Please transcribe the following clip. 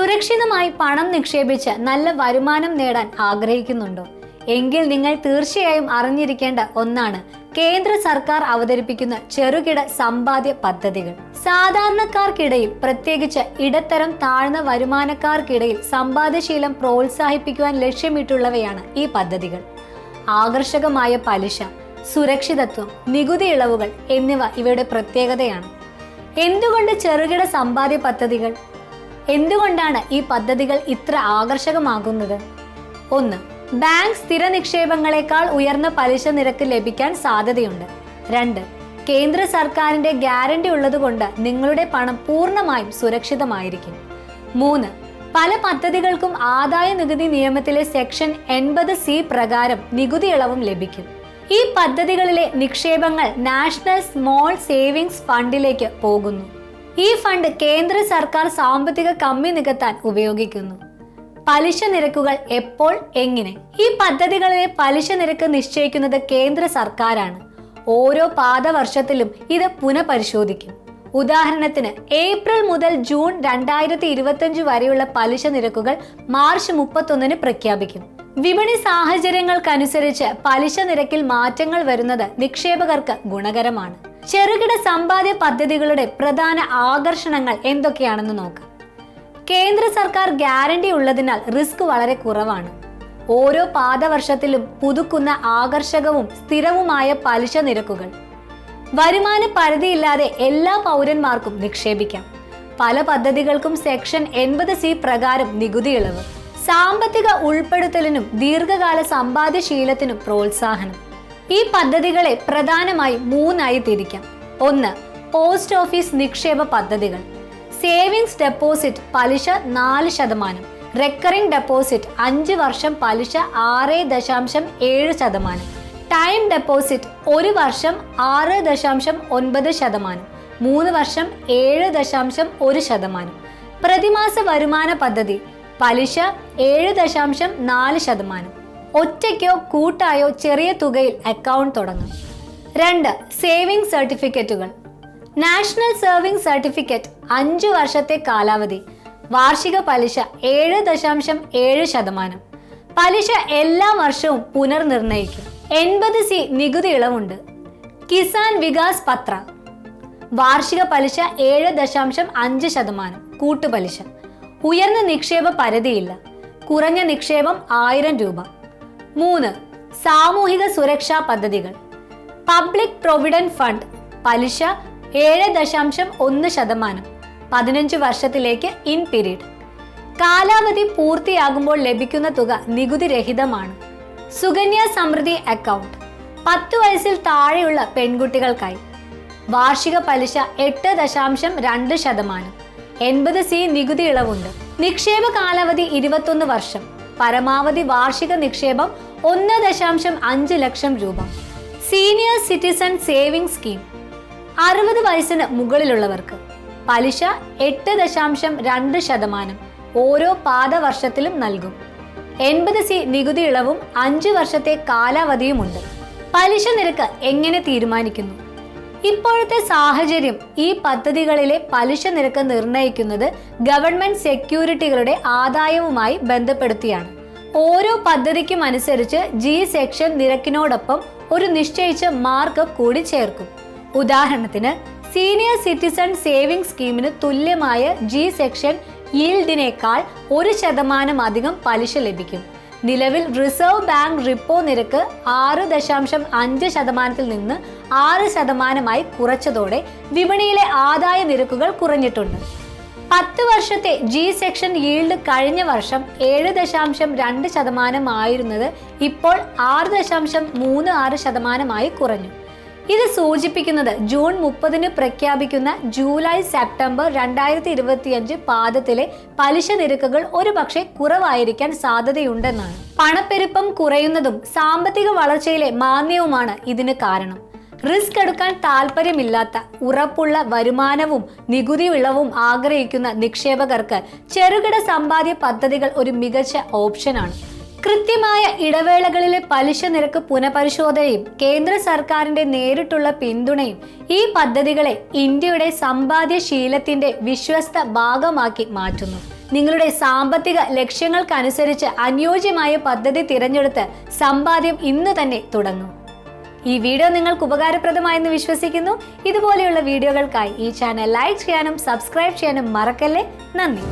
സുരക്ഷിതമായി പണം നിക്ഷേപിച്ച് നല്ല വരുമാനം നേടാൻ ആഗ്രഹിക്കുന്നുണ്ടോ? എങ്കിൽ നിങ്ങൾ തീർച്ചയായും അറിഞ്ഞിരിക്കേണ്ട ഒന്നാണ് കേന്ദ്ര സർക്കാർ അവതരിപ്പിക്കുന്ന ചെറുകിട സമ്പാദ്യ പദ്ധതികൾ. സാധാരണക്കാർക്കിടയിൽ, പ്രത്യേകിച്ച് ഇടത്തരം താഴ്ന്ന വരുമാനക്കാർക്കിടയിൽ സമ്പാദ്യശീലം പ്രോത്സാഹിപ്പിക്കുവാൻ ലക്ഷ്യമിട്ടുള്ളവയാണ് ഈ പദ്ധതികൾ. ആകർഷകമായ പലിശ, സുരക്ഷിതത്വം, നികുതി ഇളവുകൾ എന്നിവ ഇവയുടെ പ്രത്യേകതയാണ്. എന്തുകൊണ്ട് ചെറുകിട സമ്പാദ്യ പദ്ധതികൾ? എന്തുകൊണ്ടാണ് ഈ പദ്ധതികൾ ഇത്ര ആകർഷകമാകുന്നത്? 1. ബാങ്ക് സ്ഥിര നിക്ഷേപങ്ങളെക്കാൾ ഉയർന്ന പലിശ നിരക്ക് ലഭിക്കാൻ സാധ്യതയുണ്ട്. 2. കേന്ദ്ര സർക്കാരിന്റെ ഗ്യാരണ്ടി ഉള്ളതുകൊണ്ട് നിങ്ങളുടെ പണം പൂർണ്ണമായും സുരക്ഷിതമായിരിക്കും. 3. പല പദ്ധതികൾക്കും ആദായ നികുതി നിയമത്തിലെ സെക്ഷൻ 80C പ്രകാരം നികുതി ഇളവും ലഭിക്കും. ഈ പദ്ധതികളിലെ നിക്ഷേപങ്ങൾ നാഷണൽ സ്മോൾ സേവിങ്സ് ഫണ്ടിലേക്ക് പോകുന്നു. ഈ ഫണ്ട് കേന്ദ്ര സർക്കാർ സാമ്പത്തിക കമ്മി നികത്താൻ ഉപയോഗിക്കുന്നു. പലിശ നിരക്കുകൾ എപ്പോൾ, എങ്ങനെ? ഈ പദ്ധതികളിലെ പലിശ നിരക്ക് നിശ്ചയിക്കുന്നത് കേന്ദ്ര സർക്കാരാണ്. ഓരോ പാദവർഷത്തിലും ഇത് പുനഃപരിശോധിക്കും. ഉദാഹരണത്തിന് ഏപ്രിൽ മുതൽ ജൂൺ 2025 വരെയുള്ള പലിശ നിരക്കുകൾ മാർച്ച് 31 പ്രഖ്യാപിക്കും. വിപണി സാഹചര്യങ്ങൾക്കനുസരിച്ച് പലിശ നിരക്കിൽ മാറ്റങ്ങൾ വരുന്നത് നിക്ഷേപകർക്ക് ഗുണകരമാണ്. ചെറുകിട സമ്പാദ്യ പദ്ധതികളുടെ പ്രധാന ആകർഷണങ്ങൾ എന്തൊക്കെയാണെന്ന് നോക്കാം. കേന്ദ്ര സർക്കാർ ഗ്യാരണ്ടി ഉള്ളതിനാൽ റിസ്ക് വളരെ കുറവാണ്. ഓരോ പാദവർഷത്തിലും പുതുക്കുന്ന ആകർഷകവും സ്ഥിരവുമായ പലിശ നിരക്കുകൾ. വരുമാന പരിധിയില്ലാതെ എല്ലാ പൗരന്മാർക്കും നിക്ഷേപിക്കാം. പല പദ്ധതികൾക്കും സെക്ഷൻ 80C പ്രകാരം നികുതി ഇളവ്. സാമ്പത്തിക ഉൾപ്പെടുത്തലിനും ദീർഘകാല സമ്പാദ്യശീലത്തിനും പ്രോത്സാഹനം. ഈ പദ്ധതികളെ പ്രധാനമായും 3 തിരിക്കാം. 1. പോസ്റ്റ് ഓഫീസ് നിക്ഷേപ പദ്ധതികൾ. സേവിങ്സ് ഡെപ്പോസിറ്റ് പലിശ 4%, റെക്കറിംഗ് ഡെപ്പോസിറ്റ് 5 വർഷം പലിശ 6.7%, ടൈം ഡെപ്പോസിറ്റ് 1 വർഷം 6.9%, 3 വർഷം 7.1%. പ്രതിമാസ വരുമാന പദ്ധതി പലിശ 7.4%. ഒറ്റയ്ക്കോ കൂട്ടായോ ചെറിയ തുകയിൽ അക്കൗണ്ട് തുടങ്ങും. 2. സേവിംഗ് സർട്ടിഫിക്കറ്റുകൾ. നാഷണൽ സേവിംഗ് സർട്ടിഫിക്കറ്റ് 5 വർഷത്തെ കാലാവധി, വാർഷിക പലിശ 7.7%. പലിശ എല്ലാ വർഷവും പുനർനിർണയിക്കും. 80C നികുതി ഇളവുണ്ട്. കിസാൻ വികാസ് പത്ര, വാർഷിക പലിശ 7.5%, കൂട്ടുപലിശ. ഉയർന്ന നിക്ഷേപ പരിധിയില്ല. കുറഞ്ഞ നിക്ഷേപം 1000 രൂപ. 3. സാമൂഹിക സുരക്ഷാ പദ്ധതികൾ. പബ്ലിക് പ്രൊവിഡന്റ് ഫണ്ട് പലിശ 7.1%, 15 വർഷത്തിലേക്ക് ഇൻ പീരീഡ്. കാലാവധി പൂർത്തിയാകുമ്പോൾ ലഭിക്കുന്ന തുക നികുതി രഹിതമാണ്. സുകന്യ സമൃദ്ധി അക്കൗണ്ട് 10 വയസ്സിൽ താഴെയുള്ള പെൺകുട്ടികൾക്കായി. വാർഷിക പലിശ 8.2%, 80C നികുതി ഇളവുണ്ട്. നിക്ഷേപ കാലാവധി 21 വർഷം. പരമാവധി വാർഷിക നിക്ഷേപം 1.5 ലക്ഷം രൂപ. സീനിയർ സിറ്റിസൺ സേവിംഗ് സ്കീം 60 വയസ്സിന് മുകളിലുള്ളവർക്ക്. പലിശ 8.2% ഓരോ പാദവർഷത്തിലും നൽകും. 80C നികുതി ഇളവും 5 വർഷത്തെ കാലാവധിയുമുണ്ട്. പലിശ നിരക്ക് എങ്ങനെ തീരുമാനിക്കുന്നു? ഇപ്പോഴത്തെ സാഹചര്യം ഈ പദ്ധതികളിലെ പലിശ നിരക്ക് നിർണ്ണയിക്കുന്നത് ഗവൺമെന്റ് സെക്യൂരിറ്റികളുടെ ആദായവുമായി ബന്ധപ്പെടുത്തിയാണ്. ഓരോ പദ്ധതിക്കും അനുസരിച്ച് G സെക്ഷൻ നിരക്കിനോടൊപ്പം ഒരു നിശ്ചയിച്ച മാർക്കപ്പ് കൂടി ചേർക്കും. ഉദാഹരണത്തിന് സീനിയർ സിറ്റിസൺ സേവിംഗ് സ്കീമിന് തുല്യമായ G സെക്ഷൻ ഈൽഡിനേക്കാൾ 1% അധികം പലിശ ലഭിക്കും. നിലവിൽ റിസർവ് ബാങ്ക് റിപ്പോ നിരക്ക് 6.5% നിന്ന് 6% കുറച്ചതോടെ വിപണിയിലെ ആദായ നിരക്കുകൾ കുറഞ്ഞിട്ടുണ്ട്. 10 വർഷത്തെ G സെക്ഷൻ ഈൽഡ് കഴിഞ്ഞ വർഷം 7.2% ആയിരുന്നത് ഇപ്പോൾ 6.36% കുറഞ്ഞു. ഇത് സൂചിപ്പിക്കുന്നത് ജൂൺ 30 പ്രഖ്യാപിക്കുന്ന ജൂലൈ സെപ്റ്റംബർ 2025 പാദത്തിലെ പലിശ നിരക്കുകൾ ഒരുപക്ഷെ കുറവായിരിക്കാൻ സാധ്യതയുണ്ടെന്നാണ്. പണപ്പെരുപ്പം കുറയുന്നതും സാമ്പത്തിക വളർച്ചയിലെ മാന്ദ്യവുമാണ് ഇതിന് കാരണം. റിസ്ക് എടുക്കാൻ താല്പര്യമില്ലാത്ത, ഉറപ്പുള്ള വരുമാനവും നികുതി ഇളവും ആഗ്രഹിക്കുന്ന നിക്ഷേപകർക്ക് ചെറുകിട സമ്പാദ്യ പദ്ധതികൾ ഒരു മികച്ച ഓപ്ഷനാണ്. കൃത്യമായ ഇടവേളകളിലെ പലിശ നിരക്ക് പുനഃപരിശോധനയും കേന്ദ്ര സർക്കാരിന്റെ നേരിട്ടുള്ള പിന്തുണയും ഈ പദ്ധതികളെ ഇന്ത്യയുടെ സമ്പാദ്യശീലത്തിന്റെ വിശ്വസ്ത ഭാഗമാക്കി മാറ്റുന്നു. നിങ്ങളുടെ സാമ്പത്തിക ലക്ഷ്യങ്ങൾക്കനുസരിച്ച് അനുയോജ്യമായ പദ്ധതി തിരഞ്ഞെടുത്ത് സമ്പാദ്യം ഇന്ന് തന്നെ തുടങ്ങും. ഈ വീഡിയോ നിങ്ങൾക്ക് ഉപകാരപ്രദമായെന്ന് വിശ്വസിക്കുന്നു. ഇതുപോലെയുള്ള വീഡിയോകൾക്കായി ഈ ചാനൽ ലൈക്ക് ചെയ്യാനും സബ്സ്ക്രൈബ് ചെയ്യാനും മറക്കല്ലേ. നന്ദി.